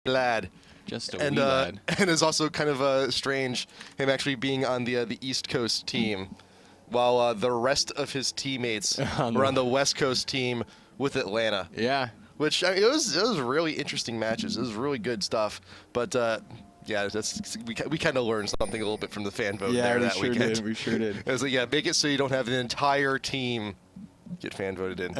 lad. Just a wee lad. And it's also kind of strange him actually being on the East Coast team, while the rest of his teammates were on the West Coast team with Atlanta. Yeah. Which it was really interesting matches. It was really good stuff. But yeah, we kind of learned something a little bit from the fan vote there that weekend. We sure did. It was like, yeah, make it so you don't have the entire team get fan voted in.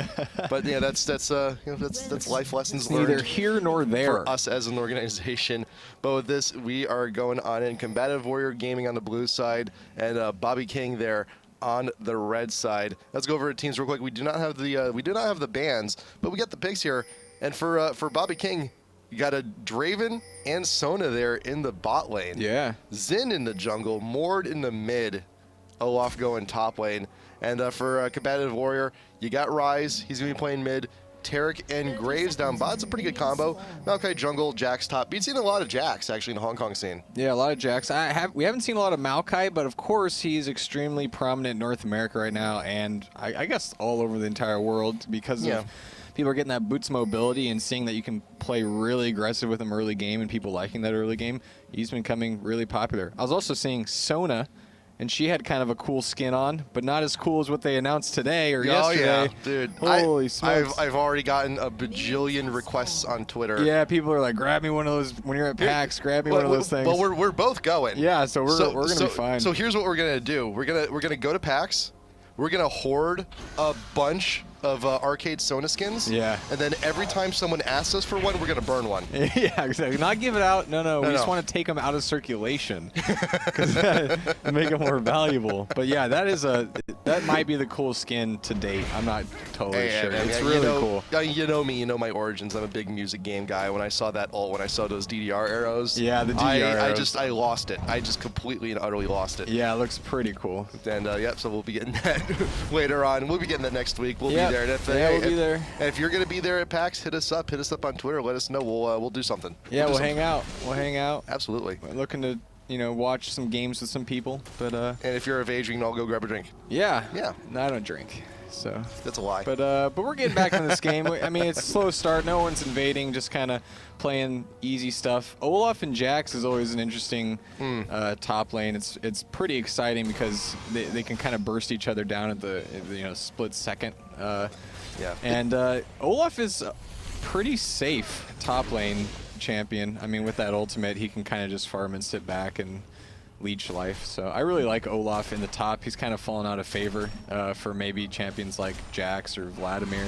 But yeah, that's life lessons learned. Neither here nor there for us as an organization. But with this, we are going on in Combative Warrior Gaming on the blue side, and Bobby King there on the red side. Let's go over the teams real quick. We do not have the bans, but we got the picks here. And for Bobby King, you got a Draven and Sona there in the bot lane. Yeah. Zin in the jungle, Mord in the mid, Olaf going top lane. And for Combative Warrior, you got Ryze. He's going to be playing mid. Tarek and Graves down bot. It's a pretty good combo. Maokai jungle, Jax top. We've seen a lot of Jax actually in the Hong Kong scene. Yeah, a lot of Jax. We haven't seen a lot of Maokai, but of course he's extremely prominent in North America right now, and I guess all over the entire world because of people are getting that boots mobility and seeing that you can play really aggressive with him early game and people liking that early game. He's been becoming really popular. I was also seeing Sona, and she had kind of a cool skin on, but not as cool as what they announced today or yesterday. Oh, yeah, dude. Holy smokes. I've already gotten a bajillion requests on Twitter. Yeah, people are like, grab me one of those when you're at PAX. Grab me one of those things. Well, we're both going. Yeah, so we're going to be fine. So here's what we're going to do. We're gonna go to PAX. We're going to hoard a bunch of arcade Sona skins. Yeah. And then every time someone asks us for one, we're going to burn one. Yeah, exactly. Not give it out. No. We just want to take them out of circulation because make them more valuable. But yeah, that might be the coolest skin to date. I'm not totally sure. It's really cool. You know me. You know my origins. I'm a big music game guy. When I saw that ult, when I saw those DDR arrows. Yeah, the DDR arrows. I lost it. I just completely and utterly lost it. Yeah, it looks pretty cool. And yep, so we'll be getting that later on. We'll be getting that next week. We'll be there. And we'll be there. And if you're going to be there at PAX, hit us up. Hit us up on Twitter. Let us know. We'll do something. Yeah, we'll hang out. We'll hang out. Absolutely. We're looking to watch some games with some people. But and if you're of age, you can all go grab a drink. Yeah. Yeah. No, I don't drink. So that's a lie. But we're getting back in this game. I mean, it's a slow start. No one's invading. Just kind of playing easy stuff. Olaf and Jax is always an interesting top lane. It's pretty exciting because they can kind of burst each other down at the split second. Yeah. And Olaf is pretty safe top lane champion. I mean, with that ultimate, he can kind of just farm and sit back and leech life. So I really like Olaf in the top. He's kind of fallen out of favor for maybe champions like Jax or Vladimir.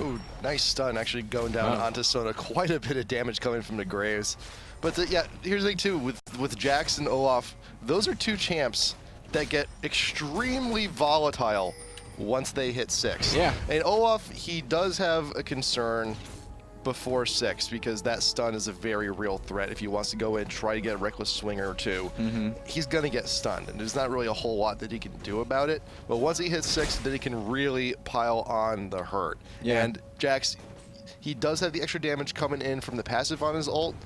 Ooh, nice stun actually going down onto Sona. Quite a bit of damage coming from the Graves. But yeah, here's the thing too, with Jax and Olaf, those are two champs that get extremely volatile once they hit 6. Yeah. And Olaf, he does have a concern before 6 because that stun is a very real threat. If he wants to go in and try to get a reckless swinger or two, he's going to get stunned. And there's not really a whole lot that he can do about it. But once he hits 6, then he can really pile on the hurt. Yeah. And Jax, he does have the extra damage coming in from the passive on his ult,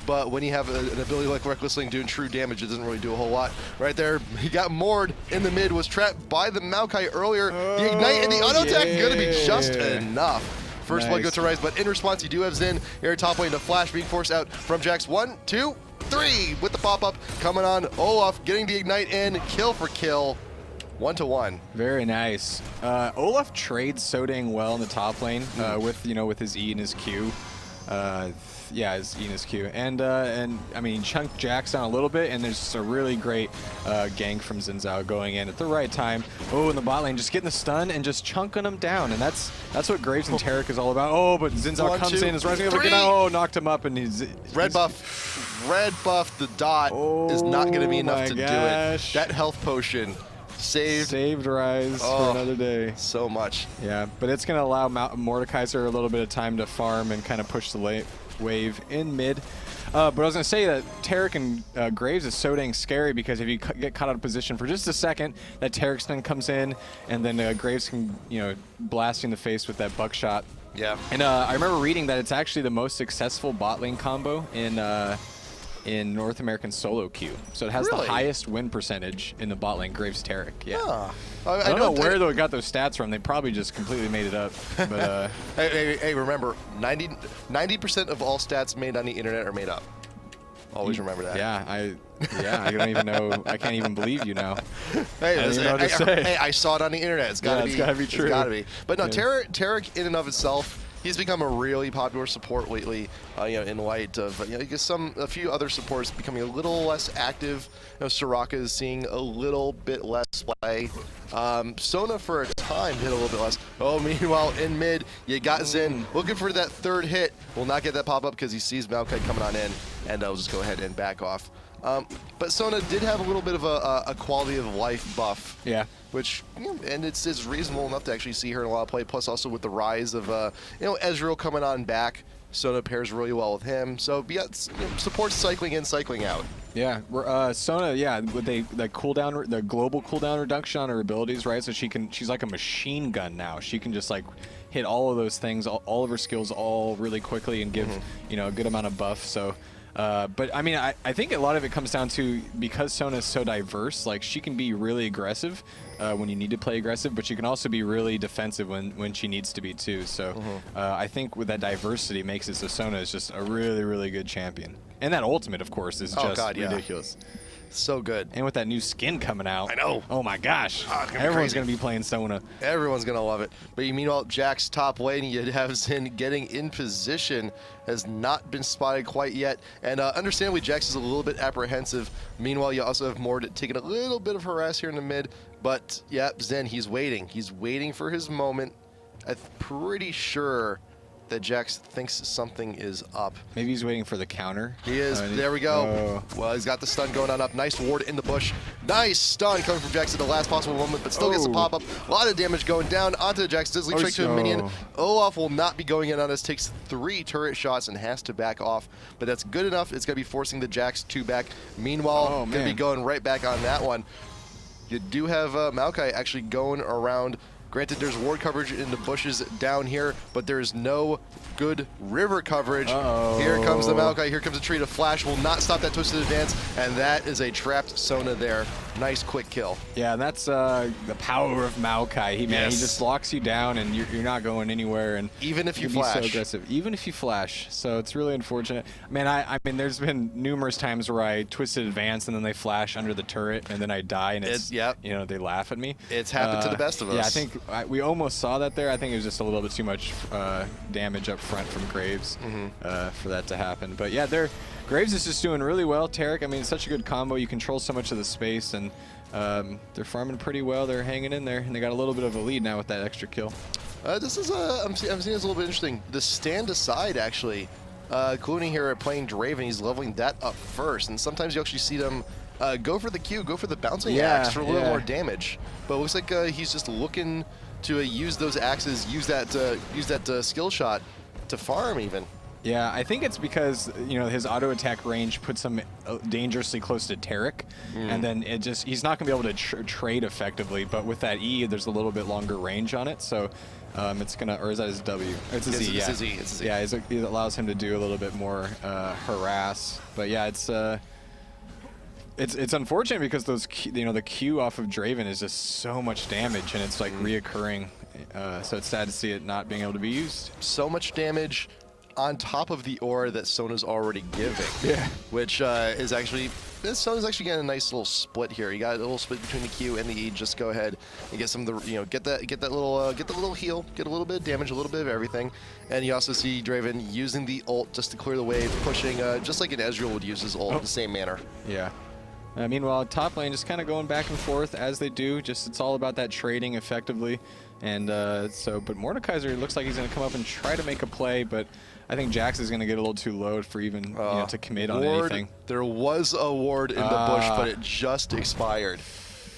but when you have an ability like Reckless Sling doing true damage, it doesn't really do a whole lot. Right there, he got Mord in the mid, was trapped by the Maokai earlier. The Ignite and the auto attack going to be just enough. First blood goes to Ryze, but in response, you do have Xin here top lane. The flash being forced out from Jax. 1, 2, 3 with the pop-up coming on. Olaf getting the Ignite in, kill for kill. 1-to-1. Very nice. Olaf trades so dang well in the top lane with his E and his Q. Yeah, his E and his Q. And I mean, chunked Jax down a little bit, and there's just a really great gank from Xin Zhao going in at the right time. Oh, in the bot lane, just getting the stun and just chunking him down. And that's what Graves and Tarek is all about. Oh, but Xin Zhao comes in, is rising up again. Oh, knocked him up, and he's red buff. Red buff, the dot is not going to be enough to do it. That health potion saved Ryze for another day. So much. Yeah, but it's going to allow Mordekaiser a little bit of time to farm and kind of push the wave in mid. But I was going to say that Tarek and Graves is so dang scary because if you get caught out of position for just a second, that Tarek stun comes in, and then Graves can, blast you in the face with that buckshot. Yeah. And I remember reading that it's actually the most successful bot lane combo in in North American solo queue. So it has Really? the highest win percentage in the bot lane, Graves Tarek. Yeah. Huh. I don't know where they got those stats from. They probably just completely made it up. But hey, remember, 90% of all stats made on the internet are made up. Always remember that. Yeah, I don't even know. I can't even believe you now. Hey, I don't even know what to say. Hey, I saw it on the internet. It's gotta It's gotta be true. It's gotta be. But no, Yeah. Tarek in and of itself, he's become a really popular support lately. In light of I guess a few other supports becoming a little less active. Soraka is seeing a little bit less play. Sona for a time hit a little bit less. Oh, meanwhile in mid, you got Zen looking for that third hit. Will not get that pop up because he sees Maokai coming on in, and I'll just go ahead and back off. But Sona did have a little bit of a quality of life buff. Yeah. Which, and it's reasonable enough to actually see her in a lot of play. Plus, also with the rise of Ezreal coming on back, Sona pairs really well with him. So yeah, supports cycling in, cycling out. Yeah, Sona, yeah, with the cooldown, the global cooldown reduction on her abilities, right? So she's like a machine gun now. She can just like hit all of those things, all of her skills, all really quickly and give a good amount of buff. So. But I mean, I think a lot of it comes down to, because Sona is so diverse, like she can be really aggressive when you need to play aggressive, but she can also be really defensive when she needs to be too. So I think with that diversity makes it so Sona is just a really, really good champion. And that ultimate, of course, is just ridiculous. So good. And with that new skin coming out. I know. Oh my gosh. Everyone's going to be playing Sona. Everyone's going to love it. But meanwhile, Jack's top lane, you have Zen getting in position, has not been spotted quite yet. And understandably, Jax is a little bit apprehensive. Meanwhile, you also have Mord taking a little bit of harass here in the mid. But yeah, Zen, he's waiting. He's waiting for his moment. I'm pretty sure that Jax thinks something is up. Maybe he's waiting for the counter. He is. There we go. Oh. Well, he's got the stun going on up. Nice ward in the bush. Nice stun coming from Jax at the last possible moment, but still gets a pop-up. A lot of damage going down onto Jax. Dizzling straight to a minion. Olaf will not be going in on us. Takes 3 turret shots and has to back off, but that's good enough. It's going to be forcing the Jax 2 back. Meanwhile, going to be going right back on that one. You do have Maokai actually going around. Granted, there's ward coverage in the bushes down here, but there's no good river coverage. Here comes the Maokai. Here comes a tree to flash. Will not stop that twisted advance, and that is a trapped Sona there. Nice quick kill. Yeah, and that's the power of Maokai. He just locks you down, and you're not going anywhere. And even if you flash, be so aggressive. Even if you flash, so it's really unfortunate. Man, I mean, there's been numerous times where I twisted advance, and then they flash under the turret, and then I die, and it's they laugh at me. It's happened to the best of us. Yeah, I think we almost saw that there. I think it was just a little bit too much damage up front from Graves for that to happen. But yeah, Graves is just doing really well. Tarek, I mean, it's such a good combo. You control so much of the space, and they're farming pretty well. They're hanging in there, and they got a little bit of a lead now with that extra kill. This is I'm seeing this a little bit interesting. The stand aside, actually, Clooney here at playing Draven, he's leveling that up first, and sometimes you actually see them go for the Q, go for the bouncing axe for a little more damage. But it looks like he's just looking to use those axes, use that skill shot to farm even. Yeah, I think it's because his auto attack range puts him dangerously close to Tarek, and then he's not gonna be able to trade effectively. But with that E, there's a little bit longer range on it, so it's gonna, or is that his W? It's a Z. It's a Z. It's a Z. Yeah, it allows him to do a little bit more harass. But yeah, it's unfortunate because those the Q off of Draven is just so much damage, and it's like reoccurring. So it's sad to see it not being able to be used. So much damage on top of the aura that Sona's already giving. Yeah. Which is actually, Sona's actually getting a nice little split here. You got a little split between the Q and the E. Just go ahead and get some of the, get the little heal, get a little bit of damage, a little bit of everything. And you also see Draven using the ult just to clear the wave, pushing just like an Ezreal would use his ult in the same manner. Yeah. Meanwhile, top lane just kind of going back and forth as they do. Just it's all about that trading effectively. And but Mordekaiser looks like he's going to come up and try to make a play, but I think Jax is going to get a little too low for even to commit on anything. There was a ward in the bush, but it just expired.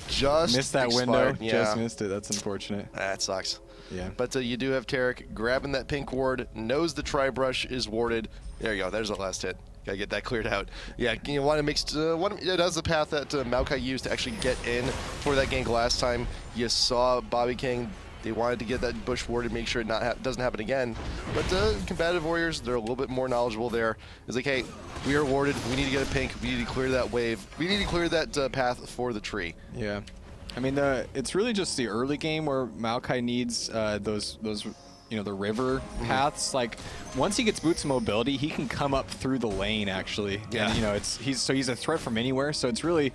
Just missed that expired. window. Just missed it. That's unfortunate. That sucks. Yeah. But you do have Tarek grabbing that pink ward, knows the tri-brush is warded. There you go. There's the last hit. Gotta get that cleared out. Yeah, you want to mix. That's the path that Maokai used to actually get in for that gank last time. You saw Bobby King They wanted to get that bush ward and make sure it doesn't happen again. But Combative Warriors, they're a little bit more knowledgeable there. It's like, hey, we are warded. We need to get a pink. We need to clear that wave. We need to clear that path for the tree. Yeah. I mean, it's really just the early game where Maokai needs those you know, the river paths. Like, once he gets boots of mobility, he can come up through the lane, actually. Yeah. And, you know, he's a threat from anywhere. So it's really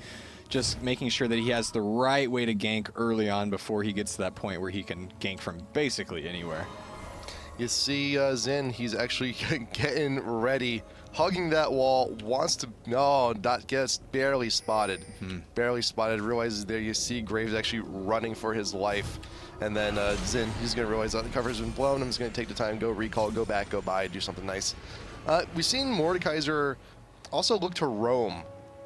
just making sure that he has the right way to gank early on before he gets to that point where he can gank from basically anywhere. You see Zin, he's actually getting ready, hugging that wall, wants to, no, not gets barely spotted. Barely spotted, realizes there you see Graves actually running for his life. And then Zin, he's going to realize that the cover's been blown. I'm just going to take the time, go recall, go back, go by, do something nice. We've seen Mordekaiser also look to roam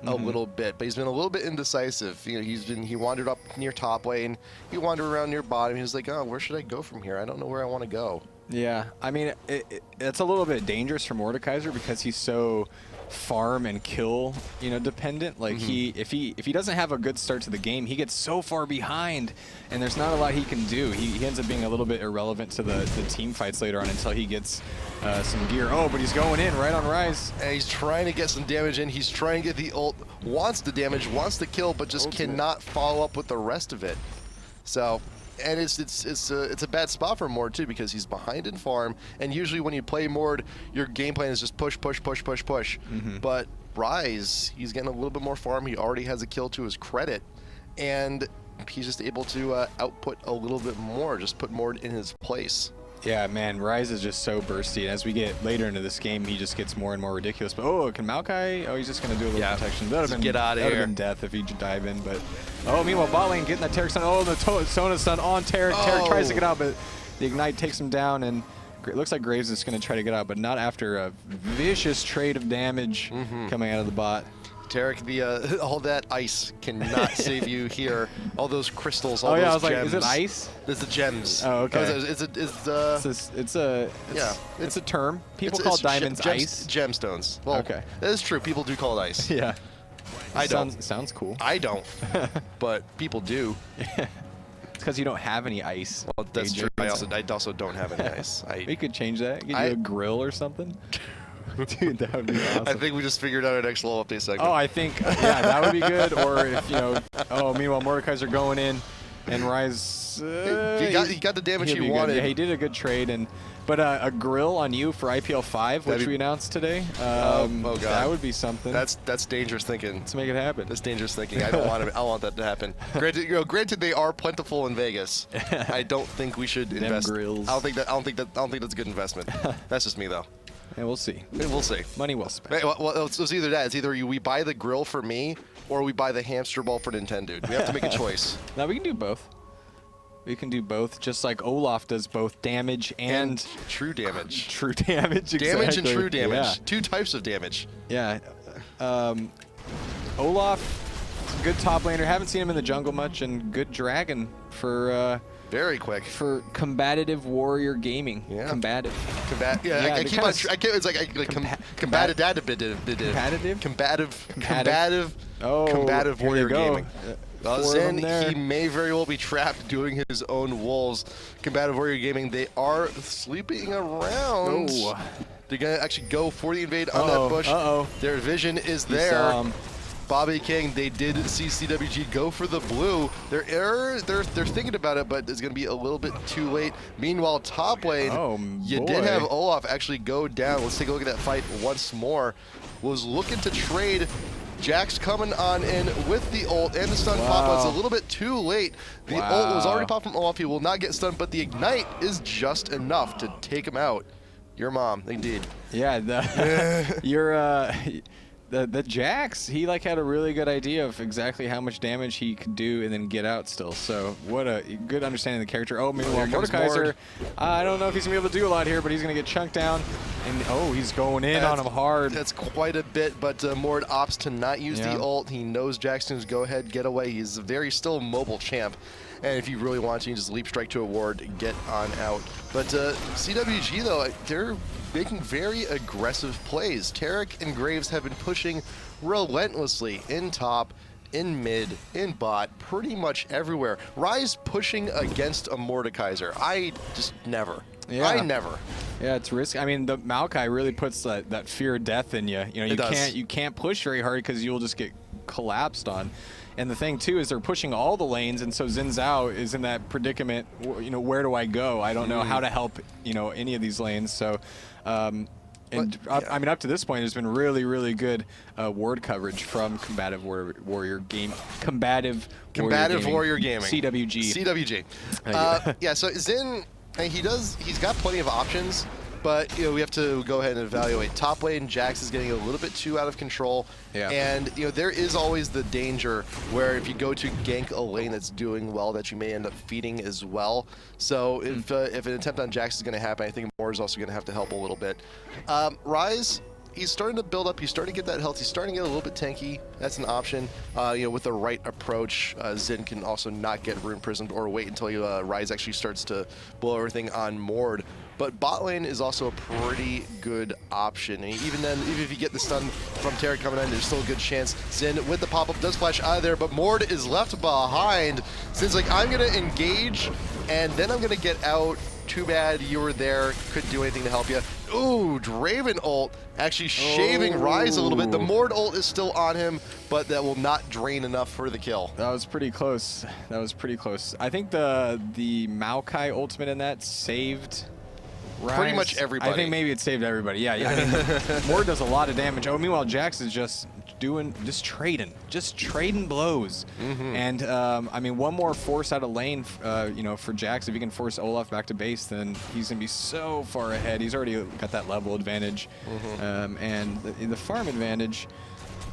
a little bit, but he's been a little bit indecisive. You know, he wandered up near top lane, he wandered around near bottom. He was like, oh, where should I go from here? I don't know where I want to go. Yeah, I mean, it's a little bit dangerous for Mordekaiser because he's so farm and kill, you know, dependent. Like if he doesn't have a good start to the game, he gets so far behind, and there's not a lot he can do. He ends up being a little bit irrelevant to the team fights later on until he gets some gear. Oh, but he's going in right on Rise. And he's trying to get some damage in. He's trying to get the ult, wants the damage, wants the kill, but just cannot follow up with the rest of it. So, and it's a bad spot for Mord too, because he's behind in farm, and usually when you play Mord, your game plan is just push, push, push, push, push. But Rise, he's getting a little bit more farm. He already has a kill to his credit, and he's just able to output a little bit more, just put Mord in his place. Yeah, man, Rise is just so bursty. And as we get later into this game, he just gets more and more ridiculous. But oh, can Maokai? Oh, he's just gonna do a little protection. That would have been get out of here. That would have been death if he dive in. But oh, meanwhile, bot lane getting that Taric stun. Oh, the Sona stun on Taric. Taric tries to get out, but the ignite takes him down, and it looks like Graves is gonna try to get out, but not after a vicious trade of damage coming out of the bot. Taric, all that ice cannot save you here. All those crystals, all oh yeah, those I was gems. like, is it ice? It's the gems. Oh, okay. It's a term. People call diamonds ice. Gemstones. Well, okay. That is true. People do call it ice. Yeah. I don't. Sounds cool. I don't. But people do. It's because you don't have any ice. Well, that's true. I also don't have any ice. We could change that. Get you a grill or something. Dude, that would be awesome. I think we just figured out our next little update segment. Oh, I think, yeah, that would be good. Or if, you know, oh, meanwhile, Mordekaiser going in, and Rise. He got the damage he wanted. Yeah, he did a good trade. But a grill on you for IPL 5, which we announced today. Oh God, that would be something. That's dangerous thinking. Let's make it happen. That's dangerous thinking. I don't want it. I want that to happen. Granted, they are plentiful in Vegas. I don't think we should invest. Grills. I don't think that's a good investment. That's just me though. Yeah, we'll see. We'll see. Money well spent. Well, it's either that. It's either we buy the grill for me, or we buy the hamster ball for Nintendo. We have to make a choice. No, we can do both. We can do both, just like Olaf does both damage and true damage. True damage, exactly. Damage and true damage. Yeah. Two types of damage. Yeah. Olaf, good top laner. Haven't seen him in the jungle much, and good dragon for... Very quick. For combative warrior gaming. Yeah. Combative. Yeah, I keep on. It's like combative. Combative. Oh, combative warrior gaming. Zen, he may very well be trapped doing his own wolves. Combative warrior gaming. They are sleeping around. Oh. They're gonna actually go for the invade on that bush. Their vision is there. Bobby King, they did see CWG go for the blue. They're thinking about it, but it's going to be a little bit too late. Meanwhile, top lane, you did have Olaf actually go down. Let's take a look at that fight once more. Was looking to trade. Jax coming on in with the ult and the stun pop. It's a little bit too late. The ult was already popped from Olaf. He will not get stunned, but the ignite is just enough to take him out. Your mom, indeed. Yeah, the Jax, he like had a really good idea of exactly how much damage he could do and then get out still. So what a good understanding of the character. Oh, meanwhile, Mordekaiser, I don't know if he's gonna be able to do a lot here, but he's gonna get chunked down. And he's going in on him hard. That's quite a bit, but Mord opts to not use the ult. He knows Jackson's go ahead, get away. He's a very still mobile champ. And if you really want to, you just leap strike to a ward and get on out. But CWG, though, they're making very aggressive plays. Taric and Graves have been pushing relentlessly in top, in mid, in bot, pretty much everywhere. Ryze pushing against a Mordekaiser. I just never. Yeah. I never. Yeah, it's risky. I mean, the Maokai really puts that fear of death in you. You know, you can't push very hard because you'll just get collapsed on. And the thing too is they're pushing all the lanes, and so Xin Zhao is in that predicament. You know, where do I go? I don't know how to help. You know, any of these lanes. So. I mean, up to this point, there's been really, really good ward coverage from Combative Warrior Gaming. Combative Warrior Gaming. CWG. CWG. Yeah, so Xin, he's got plenty of options, but we have to go ahead and evaluate. Top lane, Jax is getting a little bit too out of control. Yeah. And there is always the danger where if you go to gank a lane that's doing well, that you may end up feeding as well. So if an attempt on Jax is going to happen, I think Moore is also going to have to help a little bit. Ryze, he's starting to build up. He's starting to get that health. He's starting to get a little bit tanky. That's an option. With the right approach, Xin can also not get rune prismed or wait until Ryze actually starts to blow everything on Mord. But bot lane is also a pretty good option. And even then, even if you get the stun from Tarek coming in, there's still a good chance. Xin with the pop-up does flash out of there, but Mord is left behind. Since like, I'm gonna engage, and then I'm gonna get out. Too bad you were there, couldn't do anything to help you. Ooh, Draven ult actually shaving Ryze a little bit. The Mord ult is still on him, but that will not drain enough for the kill. That was pretty close. That was pretty close. I think the Maokai ultimate in that saved Ryze. Pretty much everybody. I think maybe it saved everybody. Yeah. I mean, Mord does a lot of damage. Oh, meanwhile, Jax is just trading blows. And I mean, one more force out of lane, for Jax. If he can force Olaf back to base, then he's gonna be so far ahead. He's already got that level advantage, and the farm advantage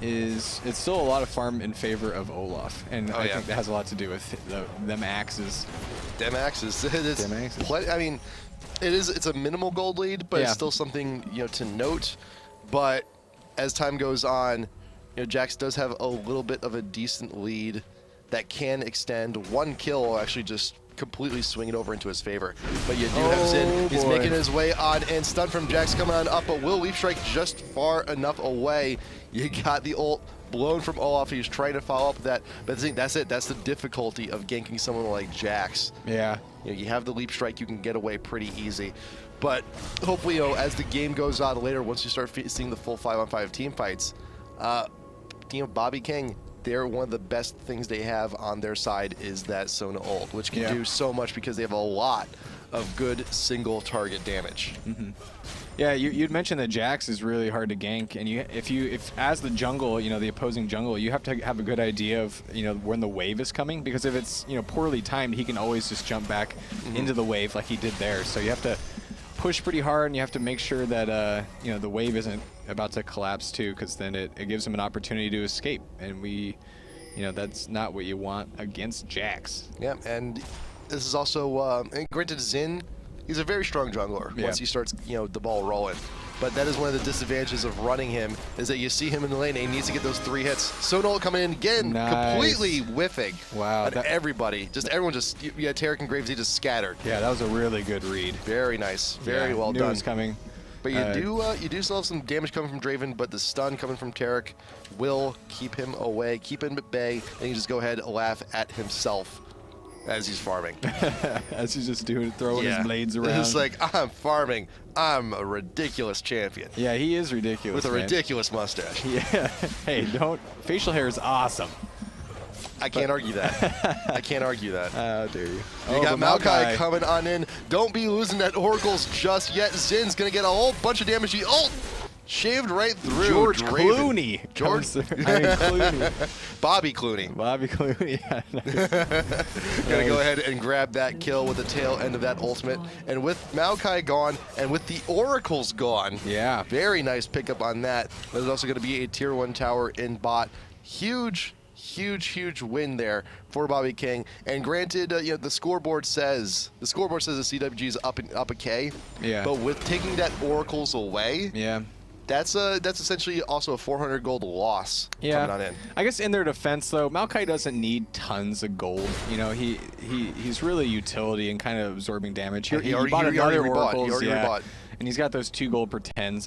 it's still a lot of farm in favor of Olaf, and I think that has a lot to do with them axes. Them axes. I mean, it's a minimal gold lead, but it's still something to note. But as time goes on, Jax does have a little bit of a decent lead that can extend. One kill will actually just completely swing it over into his favor. But you do have Xin. He's making his way on, and stun from Jax coming on up, but will Leaf Strike just far enough away. You got the ult blown from Olaf. He's trying to follow up with that, but I think that's it. That's the difficulty of ganking someone like Jax. Yeah. You have the Leap Strike, you can get away pretty easy. But hopefully, as the game goes on later, once you start seeing the full 5-on-5 team fights, Bobby King, they're one of the best things they have on their side is that Sona ult, which can do so much because they have a lot of good single target damage. Yeah, you'd mentioned that Jax is really hard to gank, and if as the jungle, the opposing jungle, you have to have a good idea of when the wave is coming, because if it's poorly timed, he can always just jump back into the wave like he did there. So you have to push pretty hard, and you have to make sure that the wave isn't about to collapse too, because then it gives him an opportunity to escape, and that's not what you want against Jax. Yeah, and this is also and granted, Xin, he's a very strong jungler once he starts the ball rolling. But that is one of the disadvantages of running him, is that you see him in the lane and he needs to get those 3 hits. Sona coming in again, completely whiffing. Wow. Everybody. Everyone just, Tarek and Graves, he just scattered. Yeah, that was a really good read. Very nice. Very well done. Knew it was coming. But you do still have some damage coming from Draven, but the stun coming from Tarek will keep him away, keep him at bay, and you just go ahead and laugh at himself as he's farming. As he's just throwing his blades around. It's like, I'm farming. I'm a ridiculous champion. Yeah, he is ridiculous, with a ridiculous mustache. Yeah. Hey, facial hair is awesome. I can't argue that. I can't argue that. How dare you. You got Maokai coming on in. Don't be losing that Oracles just yet. Zin's going to get a whole bunch of damage. He shaved right through. George Clooney. Clooney. Bobby Clooney. Bobby Clooney, yeah. Nice. Gonna go ahead and grab that kill with the tail end of that ultimate. And with Maokai gone, and with the Oracles gone, very nice pickup on that. There's also gonna be a tier 1 tower in bot. Huge win there for Bobby King. And granted, the scoreboard says the CWG is up a K. Yeah. But with taking that Oracles away, that's essentially also a 400 gold loss coming on in. I guess in their defense, though, Maokai doesn't need tons of gold. He's really utility and kind of absorbing damage. He bought another Oracles, and he's got those 2 gold per 10s.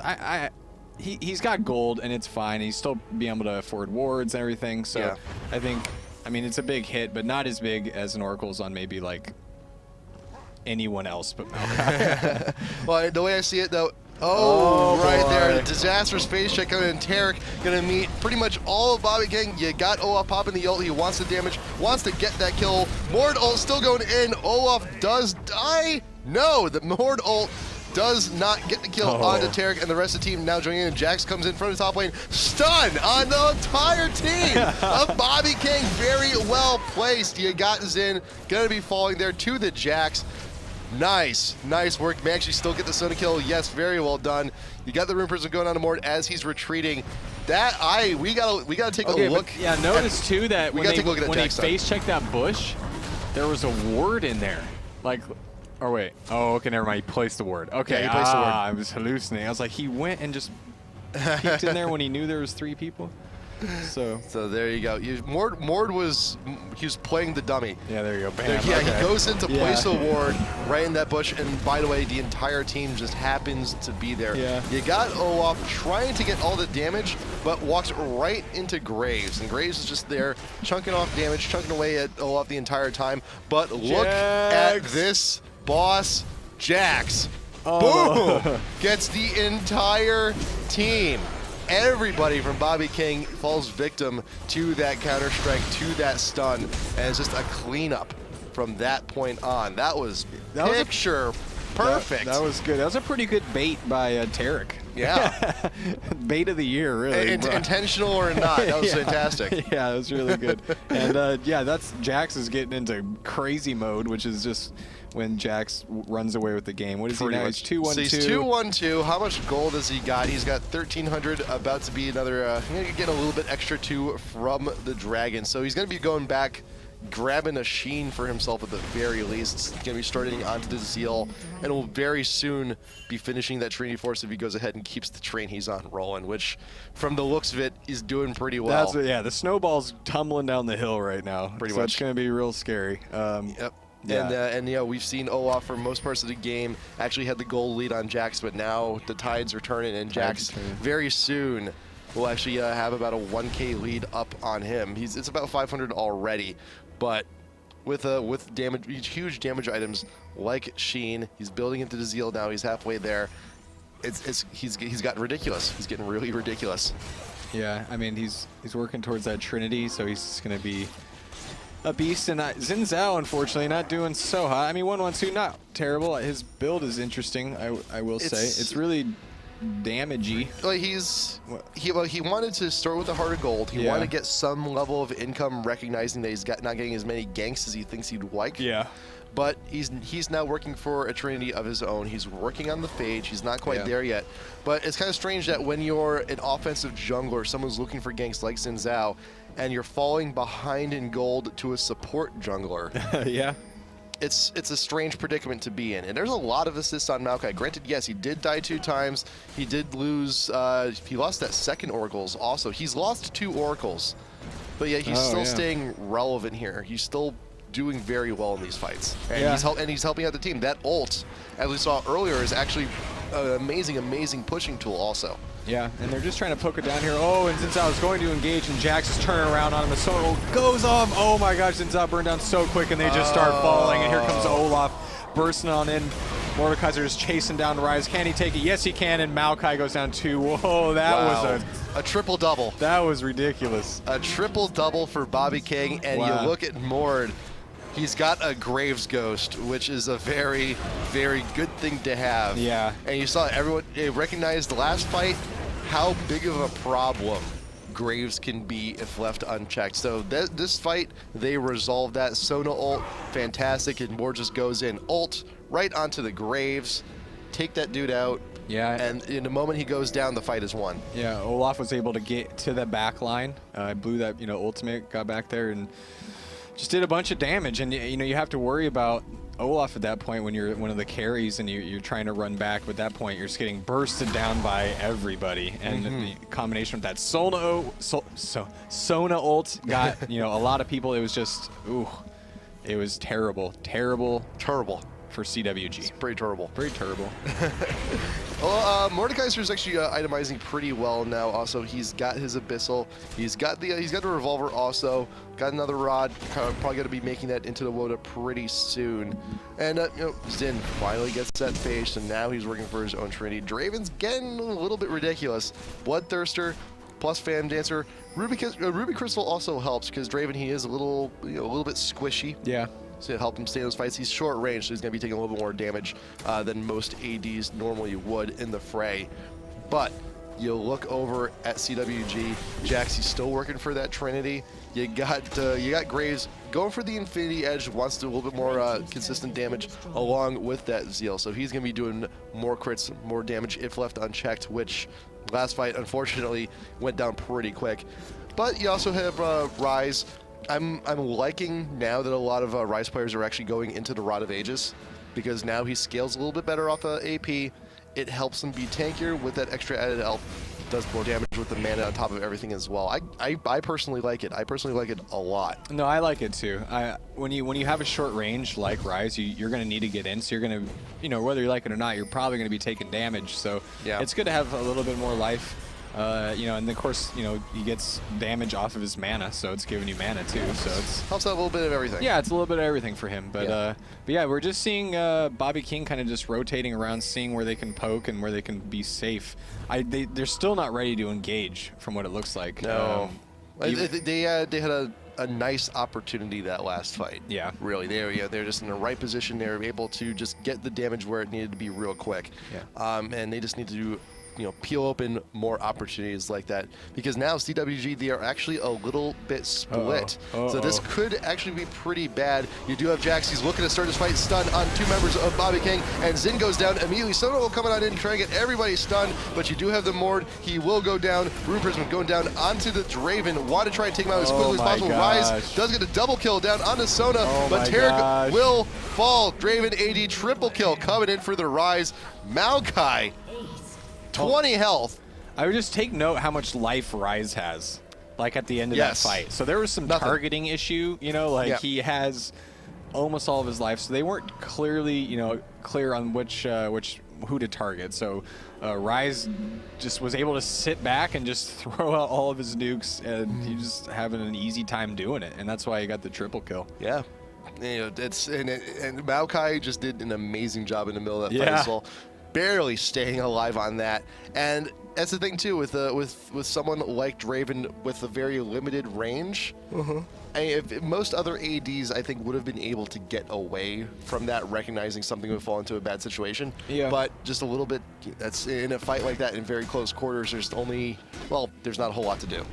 he's got gold and it's fine. He's still being able to afford wards and everything. So Yeah. I think, I mean, it's a big hit, but not as big as an Oracle's on maybe like anyone else but Maokai. Well, the way I see it, though, right boy. there, the disastrous phase check coming in. Tarek gonna meet pretty much all of Bobby King. You got Olaf popping the ult. He wants the damage, wants to get that kill. Mord ult still going in. Olaf does die. No, the Mord ult does not get the kill onto Tarek, and the rest of the team now joining in. Jax comes in front of the top lane. Stun on the entire team of Bobby King. Very well placed. You got Xin gonna be falling there to the Jax. Nice work. May actually still get the Sona kill. Yes, very well done. You got the Rune Prism going on to Mort as he's retreating. That we gotta take a look. But, yeah, notice too that when they Jax face checked that bush, there was a ward in there. Like, or wait, oh okay, never mind. He placed the ward. Okay, Yeah, he placed the ward. I was hallucinating. I was like, he went and just peeked in there when he knew there was 3 people. So there you go. Mord was playing the dummy. yeah, there you go. Bam. Yeah, Okay. he goes in to place a ward right in that bush, and by the way, the entire team just happens to be there. Yeah. You got Olaf trying to get all the damage, but walks right into Graves, and Graves is just there chunking off damage, chunking away at Olaf the entire time. But look at this boss, Jax. Boom! Gets the entire team. Everybody from Bobby King falls victim to that counter strike, to that stun, and it's just a cleanup from that point on. That was picture perfect. That was good. That was a pretty good bait by Tarek. Yeah. Bait of the year, really. Intentional or not, that was fantastic. Yeah, it was really good. And yeah, that's Jax is getting into crazy mode, which is just when Jax runs away with the game. What is he now? He's 2-1-2. So he's 2-1-2. How much gold has he got? He's got 1,300, about to be another, getting a little bit extra too from the Dragon. So he's going to be going back, grabbing a Sheen for himself at the very least. He's going to be starting onto the Zeal, and will very soon be finishing that Trinity Force if he goes ahead and keeps the train he's on rolling, which from the looks of it is doing pretty well. Yeah, the snowball's tumbling down the hill right now. Pretty so much. It's going to be real scary. Yep. Yeah. And yeah, we've seen Olaf for most parts of the game actually had the goal lead on Jax, but now the tides are turning, and Jax very soon will actually have about a 1K lead up on him. It's about 500 already, but with damage, huge damage items like Sheen, he's building into the Zeal now. He's halfway there. He's gotten ridiculous. He's getting really ridiculous. Yeah, I mean he's working towards that Trinity, so he's going to be a beast. And Xin Zhao, unfortunately, not doing so hot. I mean, 1-1-2, not terrible. His build is interesting, I will say. It's really damagey. Like he wanted to start with a heart of gold. He wanted to get some level of income, recognizing that he's not getting as many ganks as he thinks he'd like. Yeah. But he's now working for a Trinity of his own. He's working on the Phage. He's not quite there yet. But it's kind of strange that when you're an offensive jungler, someone's looking for ganks like Xin Zhao, and you're falling behind in gold to a support jungler. Yeah. It's a strange predicament to be in. And there's a lot of assists on Maokai. Granted, yes, he did die 2 times. He did lose, he lost that second Oracles also. He's lost 2 Oracles. But yet he's still staying relevant here. He's still doing very well in these fights. And he's helping out the team. That ult, as we saw earlier, is actually an amazing pushing tool also. Yeah, and they're just trying to poke it down here. Oh, and Xin Zhao is going to engage, and Jax is turning around on him. So goes off. Oh my gosh, Xin Zhao burned down so quick, and they just start falling. And here comes Olaf bursting on in. Mordekaiser is chasing down Rise. Can he take it? Yes, he can. And Maokai goes down 2. Whoa, that was a triple-double. That was ridiculous. A triple-double for Bobby King, and you look at Mord. He's got a Graves Ghost, which is a very, very good thing to have. Yeah. And you saw everyone recognize the last fight, how big of a problem Graves can be if left unchecked. So this fight, they resolved that. Sona ult, fantastic, and Mord just goes in. Ult right onto the Graves, take that dude out. Yeah. And in the moment he goes down, the fight is won. Yeah, Olaf was able to get to the back line. Blew that, ultimate, got back there, and just did a bunch of damage. And you have to worry about Olaf at that point when you're one of the carries and you're trying to run back. But at that point, you're just getting bursted down by everybody. And the combination with that Sona ult got a lot of people. It was just it was terrible for CWG. It's pretty terrible. Pretty terrible. Well, Mordekaiser's actually itemizing pretty well now. Also, he's got his Abyssal. He's got the revolver. Also, got another rod. Probably going to be making that into the Woda pretty soon. And Zin finally gets that phase, so now he's working for his own Trinity. Draven's getting a little bit ridiculous. Bloodthirster plus Fan Dancer. Ruby Crystal also helps because Draven, he is a little bit squishy. Yeah. So it helped him stay in those fights. He's short range, so he's going to be taking a little bit more damage than most ADs normally would in the fray. But you look over at CWG, Jax, he's still working for that Trinity. You got Graves going for the Infinity Edge, wants to do a little bit more consistent damage along with that Zeal. So he's going to be doing more crits, more damage if left unchecked, which last fight, unfortunately, went down pretty quick. But you also have Ryze. I'm liking now that a lot of Ryze players are actually going into the Rod of Ages, because now he scales a little bit better off AP. It helps him be tankier with that extra added health. Does more damage with the mana on top of everything as well. I personally like it. I personally like it a lot. No, I like it too. When you have a short range like Ryze, you're going to need to get in. So you're going to, whether you like it or not, you're probably going to be taking damage. So yeah, it's good to have a little bit more life. And of course, he gets damage off of his mana, so it's giving you mana too. So it's helps out a little bit of everything. Yeah, it's a little bit of everything for him. But yeah, we're just seeing Bobby King kind of just rotating around, seeing where they can poke and where they can be safe. They're still not ready to engage, from what it looks like. No, they had a nice opportunity that last fight. Yeah, really, they're just in the right position. They're able to just get the damage where it needed to be real quick. Yeah, and they just need to do. Peel open more opportunities like that, because now CWG, they are actually a little bit split. So this could actually be pretty bad. You do have Jax, he's looking to start his fight, stun on two members of Bobby King, and Zin goes down immediately. Sono will come on in, trying to get everybody stunned, but you do have the Mord. He will go down. Rune Prism going down onto the Draven. Want to try and take him out as quickly as possible. Ryze does get a double kill down onto Sona, but Tarek will fall. Draven AD triple kill coming in for the Ryze. Maokai, 20 health. I would just take note how much life Ryze has, like at the end of that fight. So there was some targeting issue, he has almost all of his life. So they weren't clearly, clear on who to target. So Ryze just was able to sit back and just throw out all of his nukes, and he just having an easy time doing it. And that's why he got the triple kill. Yeah. And Maokai just did an amazing job in the middle of that fight as well. Barely staying alive on that, and that's the thing too with someone like Draven with a very limited range. If most other ADs, I think, would have been able to get away from that, recognizing something would fall into a bad situation. Yeah. But just a little bit. That's in a fight like that in very close quarters. There's there's not a whole lot to do.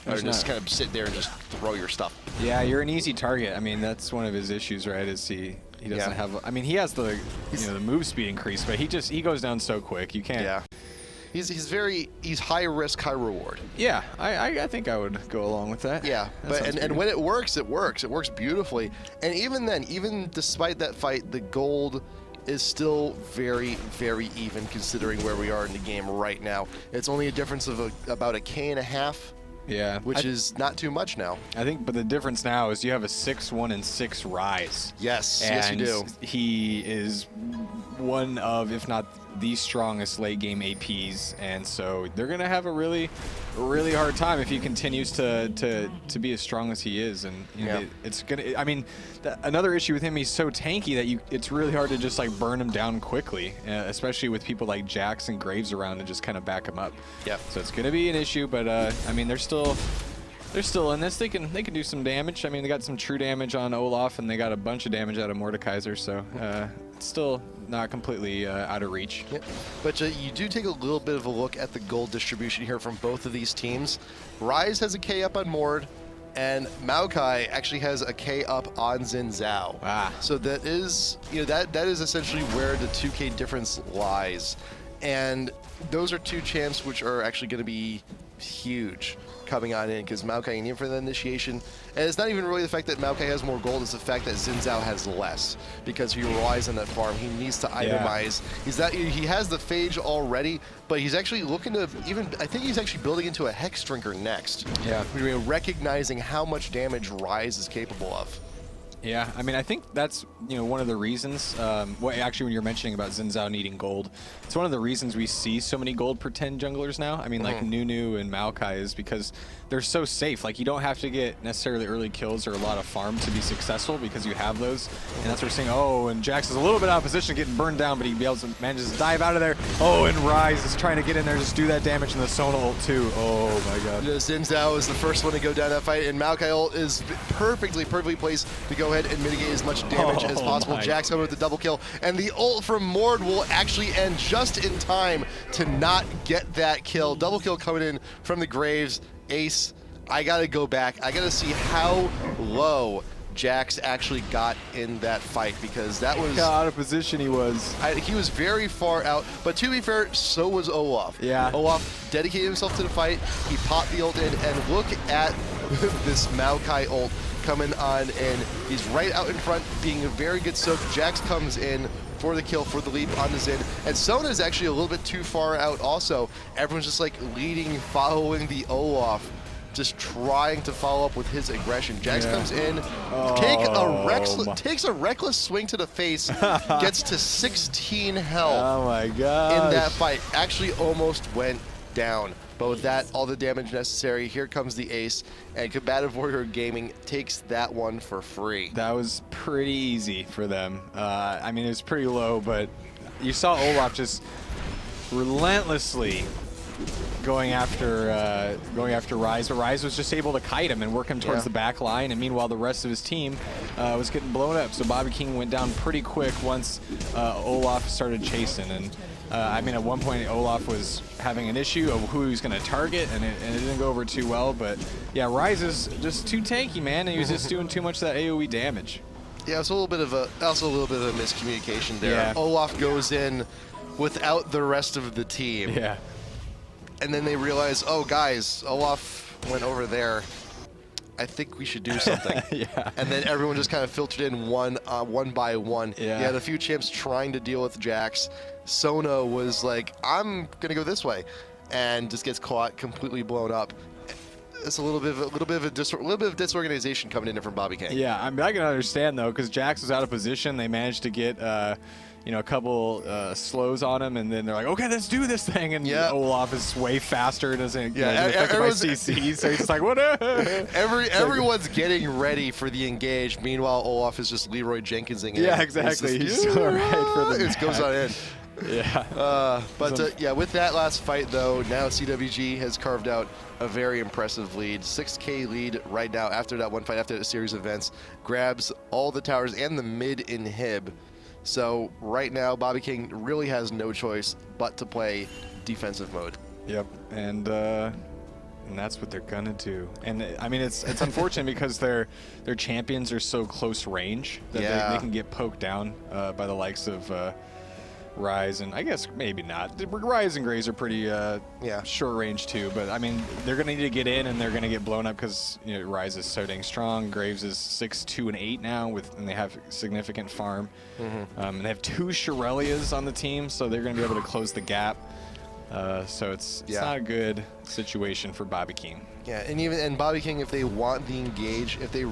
Or just kind of sit there and just throw your stuff. Yeah, you're an easy target. I mean, that's one of his issues, right? Is he doesn't have. I mean, he has the the move speed increase, but he goes down so quick. You can't. Yeah. He's high risk, high reward. Yeah, I think I would go along with that. Yeah, and when it works, it works. It works beautifully. And even then, even despite that fight, the gold is still very, very even considering where we are in the game right now. It's only a difference of about a K.5. Yeah, which is not too much now. I think, but the difference now is you have a 6-1 and 6 Ryze. Yes, and yes you do. He is one of, if not the strongest late game APs, and so they're gonna have a really hard time if he continues to be as strong as he is. And it's gonna. I mean, another issue with him, he's so tanky that it's really hard to just like burn him down quickly, especially with people like Jax and Graves around to just kind of back him up. Yeah. So it's gonna be an issue, but I mean, they're still in this. They can do some damage. I mean, they got some true damage on Olaf, and they got a bunch of damage out of Mordekaiser, so it's still not completely out of reach. Yep. But you do take a little bit of a look at the gold distribution here from both of these teams. Ryze has a K up on Mord, and Maokai actually has a K up on Xin Zhao. So that is, that is essentially where the 2K difference lies. And those are two champs which are actually going to be huge coming on in, because Maokai in for the initiation. And it's not even really the fact that Maokai has more gold, it's the fact that Xin Zhao has less, because he relies on that farm. He needs to itemize. He has the phage already, but he's actually looking to I think he's actually building into a Hex Drinker next. Yeah. Recognizing how much damage Ryze is capable of. Yeah, I mean, I think that's, one of the reasons, actually when you're mentioning about Xin Zhao needing gold, it's one of the reasons we see so many gold per 10 junglers now. I mean, like Nunu and Maokai is because they're so safe. Like, you don't have to get necessarily early kills or a lot of farm to be successful because you have those. And that's what we're saying. Oh, and Jax is a little bit out of position, getting burned down, but he manages to dive out of there. Oh, and Rise is trying to get in there, just do that damage in the Sona ult too. Oh my god. Xin Zhao is the first one to go down that fight, and Maokai ult is perfectly placed to go ahead and mitigate as much damage as possible. Jax coming with the double kill, and the ult from Mord will actually end just in time to not get that kill. Double kill coming in from the Graves. Ace, I gotta go back. I gotta see how low Jax actually got in that fight, because that was... How out of position he was. He was very far out, but to be fair, so was Olaf. Yeah. Olaf dedicated himself to the fight. He popped the ult in, and look at this Maokai ult coming on in. He's right out in front, being a very good soak. Jax comes in for the kill, for the lead on the Xin. And Sona is actually a little bit too far out also. Everyone's just like leading, following the Olaf, just trying to follow up with his aggression. Jax comes in, takes a reckless swing to the face, gets to 16 health. Oh my god. In that fight. Actually almost went down. But with that, all the damage necessary, here comes the ace, and Combative Warrior Gaming takes that one for free. That was pretty easy for them. I mean, it was pretty low, but you saw Olaf just relentlessly going after Rise, but Rise was just able to kite him and work him towards the back line, and meanwhile the rest of his team was getting blown up. So Bobby King went down pretty quick once Olaf started chasing, and I mean, at one point Olaf was having an issue of who he was going to target, and it didn't go over too well. But yeah, Rise is just too tanky, man, and he was just doing too much of that AoE damage. Yeah, it's a little bit of a miscommunication there. Yeah. Olaf goes in without the rest of the team. Yeah. And then they realize, oh guys, Olaf went over there. I think we should do something. Yeah. And then everyone just kind of filtered in one by one. Yeah. You had a few champs trying to deal with Jax. Sona was like, I'm gonna go this way, and just gets caught, completely blown up. It's a little bit of disorganization coming in from Bobby King. Yeah, I mean, I can understand though, because Jax was out of position. They managed to get a couple slows on him, and then they're like, okay, let's do this thing. And Olaf is way faster, doesn't get affected by CC, so he's just like, what? Everyone's getting ready for the engage. Meanwhile, Olaf is just Leroy Jenkinsing. Yeah, exactly. He's so right for the it goes on in. Yeah. But with that last fight, though, now CWG has carved out a very impressive lead. 6K lead right now after that one fight, after a series of events. Grabs all the towers and the mid inhib. So right now, Bobby King really has no choice but to play defensive mode. Yep, and that's what they're gonna do. And I mean, it's unfortunate because their champions are so close range that they can get poked down by the likes of Rise, and I guess maybe not. Rise and Graves are pretty short range too, but I mean, they're gonna need to get in, and they're gonna get blown up because Rise is so dang strong. Graves is 6, 2, and 8 now, and they have significant farm. And they have 2 Shirelias on the team, so they're gonna be able to close the gap. So it's not a good situation for Bobby King. Yeah, and Bobby King, if they want the engage, if they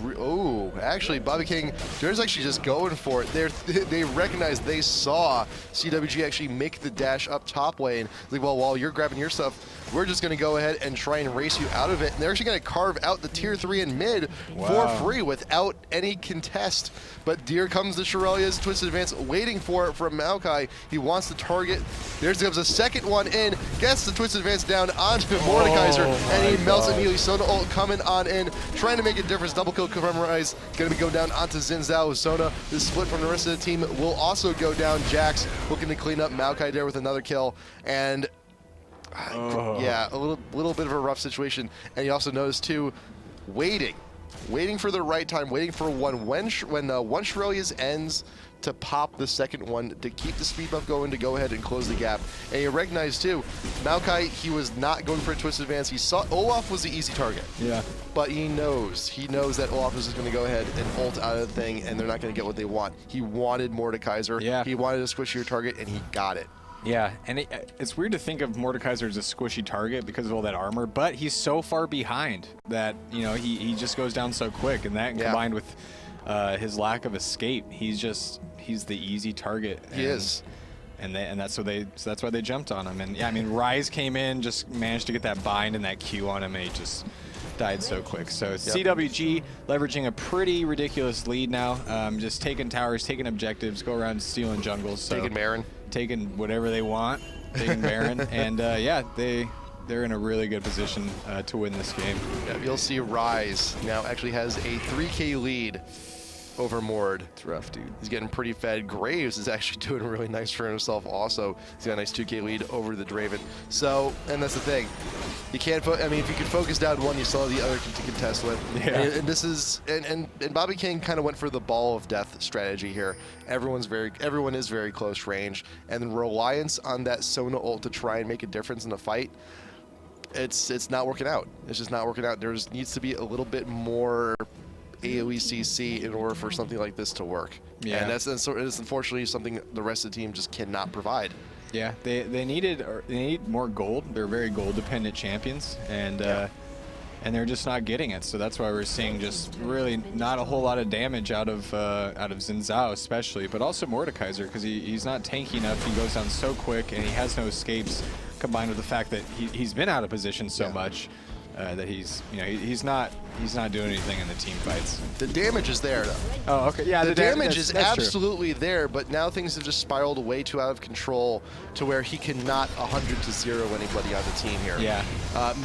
actually Bobby King, they're actually just going for it. They recognize, they saw CWG actually make the dash up top lane. Like, well, while you're grabbing your stuff, we're just going to go ahead and try and race you out of it. And they're actually going to carve out the tier 3 in mid for free without any contest. But here comes the Shirelia's Twisted Advance, waiting for it from Maokai. He wants to target. There comes a second one in, gets the Twisted Advance down onto Mordekaiser, and he melts immediately. Sona ult coming on in, trying to make a difference. Double kill from Rise, going to go down onto Xin Zhao. Sona, the split from the rest of the team, will also go down. Jax looking to clean up Maokai there with another kill, and yeah, a little bit of a rough situation. And you also notice too, waiting for the right time, waiting for when one Shirelia's ends to pop the second one, to keep the speed buff going, to go ahead and close the gap. And you recognize too, Maokai, he was not going for a Twisted Advance. He saw Olaf was the easy target. Yeah. But he knows that Olaf is just going to go ahead and ult out of the thing, and they're not going to get what they want. He wanted Mordekaiser. Yeah. He wanted a squishier target, and he got it. Yeah, and it's weird to think of Mordekaiser as a squishy target because of all that armor, but he's so far behind that, he just goes down so quick, and that combined with his lack of escape. He's the easy target. He is. And that's why they jumped on him. And yeah, I mean, Rise came in, just managed to get that bind and that Q on him, and he just died so quick. So CWG leveraging a pretty ridiculous lead now, just taking towers, taking objectives, go around stealing jungles. So Taking Baron. Taking whatever they want, taking Baron, and yeah, they're in a really good position to win this game. Yeah, you'll see Rise now actually has a 3K lead over Mord. It's rough, dude. He's getting pretty fed. Graves is actually doing really nice for himself also. He's got a nice 2K lead over the Draven. So, and that's the thing. You can't, I mean, if you could focus down one, you still have the other to contest with. Yeah. And this is, and Bobby King kind of went for the ball of death strategy here. Everyone is very close range. And the reliance on that Sona ult to try and make a difference in the fight, it's not working out. It's just not working out. There needs to be a little bit more AoE CC in order for something like this to work. Yeah. And that's unfortunately something the rest of the team just cannot provide. Yeah, they need more gold. They're very gold dependent champions, and they're just not getting it. So that's why we're seeing just really not a whole lot of damage out of Xin Zhao especially, but also Mordekaiser, because he's not tanky enough. He goes down so quick and he has no escapes, combined with the fact that he's been out of position so much that he's not doing anything in the team fights. The damage is there, though. Oh, okay. Yeah, the damage is that's absolutely there, but now things have just spiraled way too out of control to where he cannot 100-0 anybody on the team here. Yeah.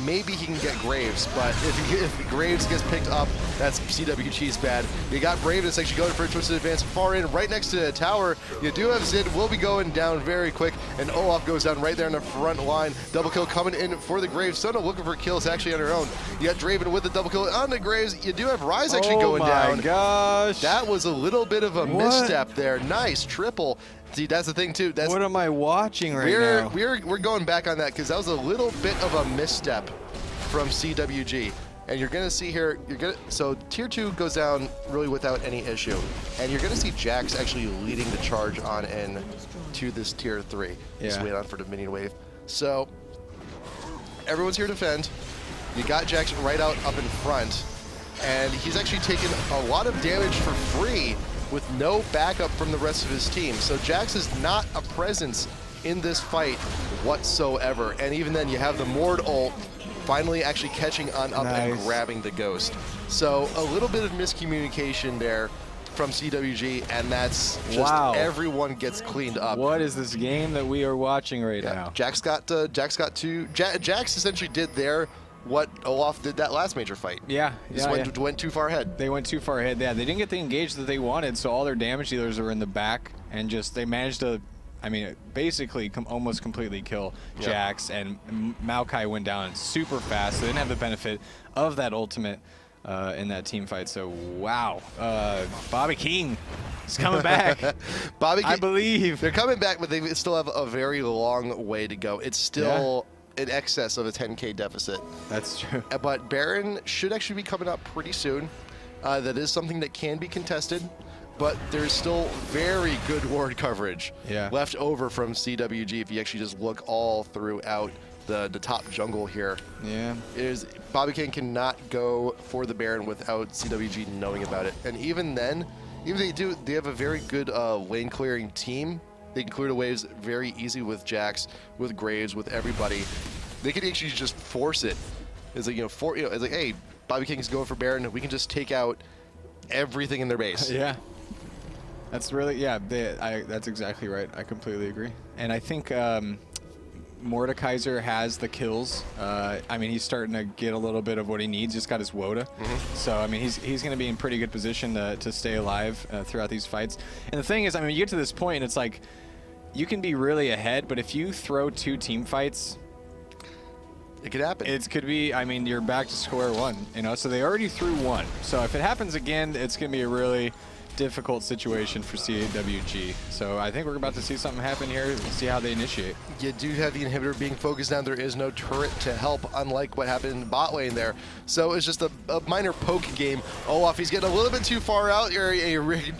Maybe he can get Graves, but if Graves gets picked up, that's CWG's bad. You got Brave that's actually going for a twisted advance far in, right next to the tower. You do have Zid, will be going down very quick, and Olaf goes down right there in the front line. Double kill coming in for the Graves. Sona looking for kills actually on her own. You got Draven with the double kill on the Graves. You do have Rise actually going down. Oh my gosh. That was a little bit of a misstep there. Nice triple. See, that's the thing too. That's what am I watching now? We're going back on that because that was a little bit of a misstep from CWG. And you're gonna see here, so tier 2 goes down really without any issue. And you're gonna see Jax actually leading the charge on in to this tier 3. Just wait on for the minion wave. So everyone's here to defend. You got Jax right out up in front, and he's actually taken a lot of damage for free with no backup from the rest of his team. So Jax is not a presence in this fight whatsoever. And even then, you have the Mord ult finally actually catching on up and grabbing the Ghost. So a little bit of miscommunication there from CWG, and that's just everyone gets cleaned up. What is this game that we are watching right now? Jax got two. Jax essentially did there what Olaf did that last major fight. Went too far ahead. They went too far ahead. Yeah, they didn't get the engage that they wanted, so all their damage dealers were in the back, and just they managed to, I mean, basically almost completely kill Jax, and Maokai went down super fast. So they didn't have the benefit of that ultimate in that team fight. So wow, Bobby King is coming back. Bobby King, I believe they're coming back, but they still have a very long way to go. It's still in excess of a 10K deficit. That's true. But Baron should actually be coming up pretty soon. That is something that can be contested, but there's still very good ward coverage left over from CWG if you actually just look all throughout the top jungle here. Yeah. Bobby King cannot go for the Baron without CWG knowing about it. And even then, they have a very good lane clearing team. They can clear the waves very easy with Jax, with Graves, with everybody. They can actually just force it. It's like, it's like, hey, Bobby King's going for Baron. We can just take out everything in their base. Yeah. That's really, that's exactly right. I completely agree. And I think Mordekaiser has the kills. I mean, he's starting to get a little bit of what he needs. Just got his WOTA. So, I mean, he's going to be in pretty good position to stay alive throughout these fights. And the thing is, I mean, you get to this point, and it's like, you can be really ahead, but if you throw 2 team fights, it could happen. It could be, I mean, you're back to square one, So they already threw 1. So if it happens again, it's going to be a really difficult situation for CWG. So I think we're about to see something happen here. We'll see how they initiate. You do have the inhibitor being focused down. There is no turret to help, unlike what happened in the bot lane there. So it's just a minor poke game. Olaf, he's getting a little bit too far out here. He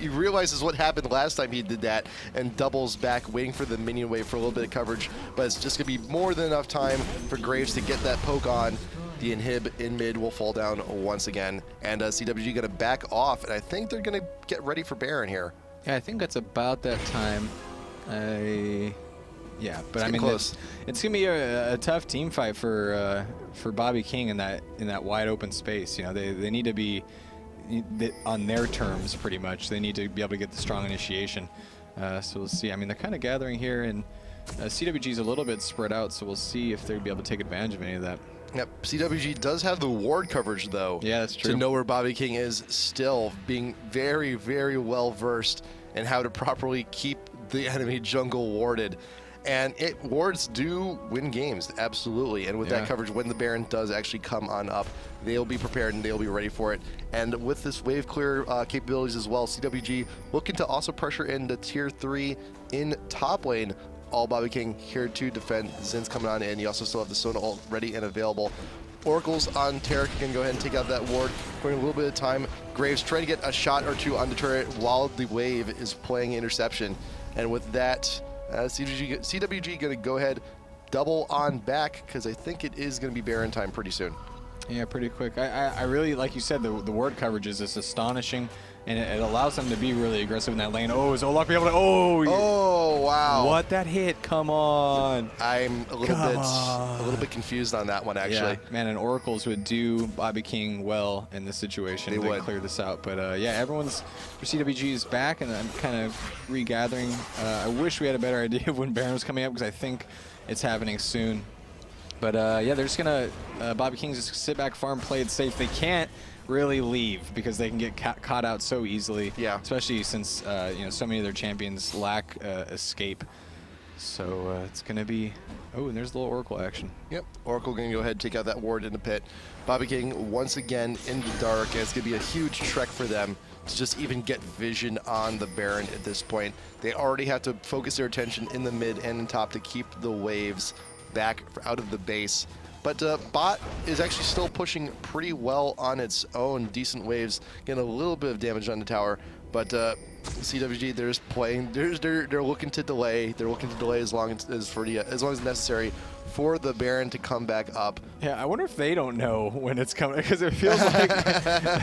realizes what happened last time he did that and doubles back, waiting for the minion wave for a little bit of coverage. But it's just going to be more than enough time for Graves to get that poke on. The inhib in mid will fall down once again, and CWG going to back off, and I think they're going to get ready for Baron here. Yeah, I think that's about that time. Yeah, but I mean, close. It's gonna be a tough team fight for Bobby King in that wide open space. You know, they need to be on their terms pretty much. They need to be able to get the strong initiation. So we'll see. I mean, they're kind of gathering here, and CWG's a little bit spread out, so we'll see if they'll be able to take advantage of any of that. Yep, CWG does have the ward coverage, though. Yeah, that's true. To know where Bobby King is, still being very, very well versed in how to properly keep the enemy jungle warded. And wards do win games, absolutely. And with that coverage, when the Baron does actually come on up, they'll be prepared and they'll be ready for it. And with this wave clear capabilities as well, CWG looking to also pressure in the tier 3 in top lane. All Bobby King here to defend. Zin's coming on in. You also still have the Sona ult ready and available. Oracle's on Tarek. Can go ahead and take out that ward. For a little bit of time, Graves trying to get a shot or two on the turret while the wave is playing interception. And with that, CWG going to go ahead, double on back, because I think it is going to be Baron time pretty soon. Yeah, pretty quick. I really, like you said, the ward coverage is just astonishing, and it allows them to be really aggressive in that lane. Oh, is Olaf be able to? Oh, wow! What that hit? Come on! I'm a little bit confused on that one, actually. Yeah, man, and Oracles would do Bobby King well in this situation. They would clear this out, but yeah, everyone's for CWG is back, and I'm kind of regathering. I wish we had a better idea of when Baron was coming up, because I think it's happening soon. But yeah, they're just gonna Bobby King's just sit back, farm, play it safe. They can't really leave because they can get caught out so easily. Yeah. Especially since you know, so many of their champions lack escape. So it's gonna be. Oh, and there's a little Oracle action. Yep, Oracle gonna go ahead and take out that ward in the pit. Bobby King once again in the dark, and it's gonna be a huge trek for them to just even get vision on the Baron at this point. They already have to focus their attention in the mid and in top to keep the waves back out of the base. But bot is actually still pushing pretty well on its own. Decent waves, getting a little bit of damage on the tower. But CWG, they're just playing. They're looking to delay. They're looking to delay as long as necessary for the Baron to come back up. Yeah, I wonder if they don't know when it's coming, because it feels like I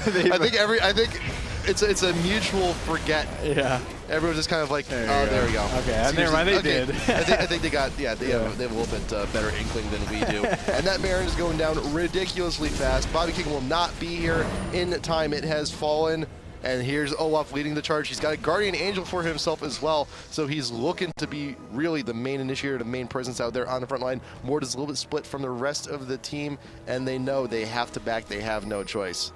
think it's a mutual forget. Yeah. Everyone's just kind of like, there we go. Okay, never mind, they did. I think they got, they have a little bit better inkling than we do. And that Baron is going down ridiculously fast. Bobby King will not be here in time. It has fallen. And here's Olaf leading the charge. He's got a Guardian Angel for himself as well. So he's looking to be really the main initiator, the main presence out there on the front line. Mord is a little bit split from the rest of the team, and they know they have to back. They have no choice.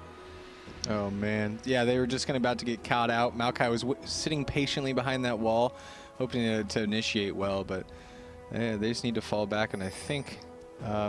Oh, man. Yeah, they were just about to get caught out. Maokai was sitting patiently behind that wall, hoping to initiate well, but they just need to fall back. And I think, I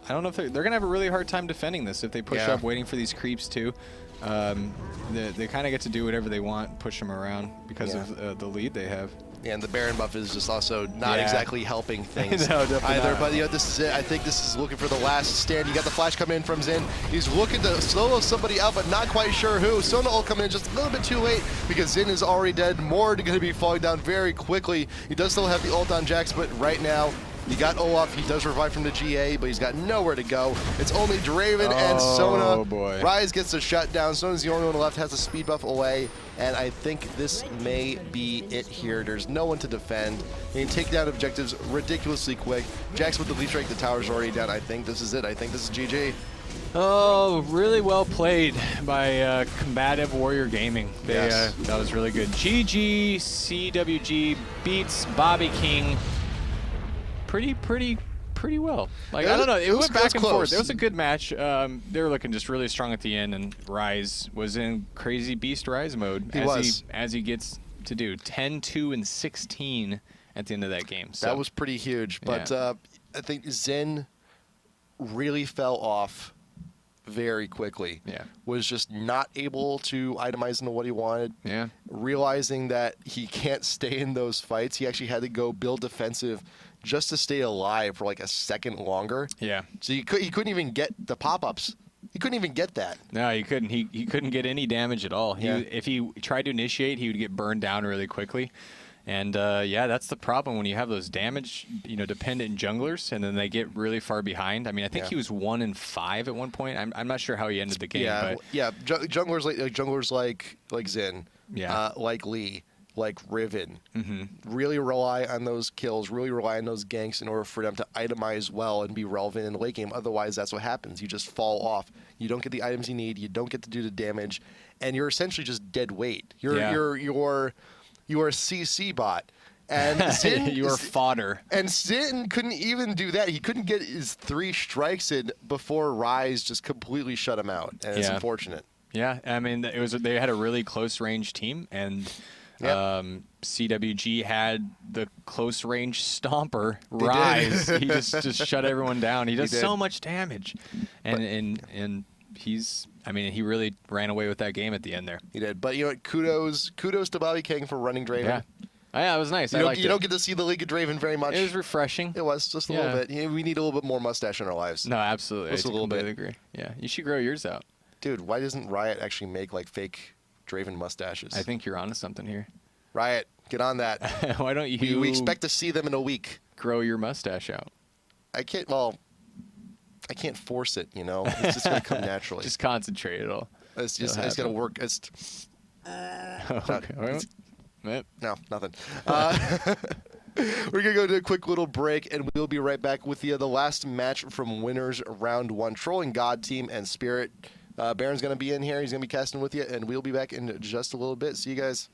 don't know if they're going to have a really hard time defending this if they push up, waiting for these creeps too. They kind of get to do whatever they want, push them around because of the lead they have. Yeah, and the Baron buff is just also not exactly helping things no, either. But you know, this is it. I think this is looking for the last stand. You got the flash coming in from Zin. He's looking to solo somebody out, but not quite sure who. Sona ult coming in just a little bit too late because Zin is already dead. Mord going to be falling down very quickly. He does still have the ult on Jax, but right now you got Olaf. He does revive from the GA, but he's got nowhere to go. It's only Draven and Sona. Oh, boy. Ryze gets the shutdown. Sona's the only one left, has a speed buff away, and I think this may be it here. There's no one to defend. They can take down objectives ridiculously quick. Jax with the lead strike. The tower's already down. I think this is it. I think this is GG. Oh, really well played by Combative Warrior Gaming. That was really good. GG, CWG beats Bobby King pretty well. Like, I don't know, it went back and forth. It was a good match. They were looking just really strong at the end, and Ryze was in crazy beast Ryze mode as he gets to do 10, 2, and 16 at the end of that game. So that was pretty huge, but I think Zen really fell off very quickly. Yeah. Was just not able to itemize into what he wanted. Yeah. Realizing that he can't stay in those fights, he actually had to go build defensive just to stay alive for like a second longer. Yeah. So he couldn't even get the pop-ups. He couldn't even get that. No, he couldn't. He couldn't get any damage at all. Yeah. If he tried to initiate, he would get burned down really quickly. And yeah, that's the problem when you have those damage, dependent junglers, and then they get really far behind. I mean, I think he was 1-5 at one point. I'm not sure how he ended the game. Yeah, but yeah. Junglers like Xin, Yeah. like Lee, like Riven, Mm-hmm. really rely on those kills, really rely on those ganks in order for them to itemize well and be relevant in the late game. Otherwise, that's what happens. You just fall off. You don't get the items you need. You don't get to do the damage, and you're essentially just dead weight. You're a CC bot. And Xin, you are fodder. And Xin couldn't even do that. He couldn't get his 3 strikes in before Rise just completely shut him out. And it's unfortunate. Yeah, I mean, they had a really close range team, and CWG had the close range stomper Rise. He just shut everyone down. He does so much damage, and he's. I mean, he really ran away with that game at the end there. He did. But you know what? Kudos to Bobby King for running Draven. Yeah. Yeah, it was nice. You don't get to see the League of Draven very much. It was refreshing. It was just a little bit. We need a little bit more mustache in our lives. No, absolutely. Just a little bit. Agree. Yeah, you should grow yours out. Dude, why doesn't Riot actually make like fake Draven mustaches? I think you're onto something here. Riot, get on that. Why don't you? We expect to see them in a week. Grow your mustache out. I can't. Well, I can't force it. It's just gonna come naturally. Just concentrate it all. It's gonna work. It's. Okay. No, nothing. We're going to go to a quick little break, and we'll be right back with the last match from winners round 1. Trolling God Team and Spirit. Baron's going to be in here. He's going to be casting with you, and we'll be back in just a little bit. See you guys.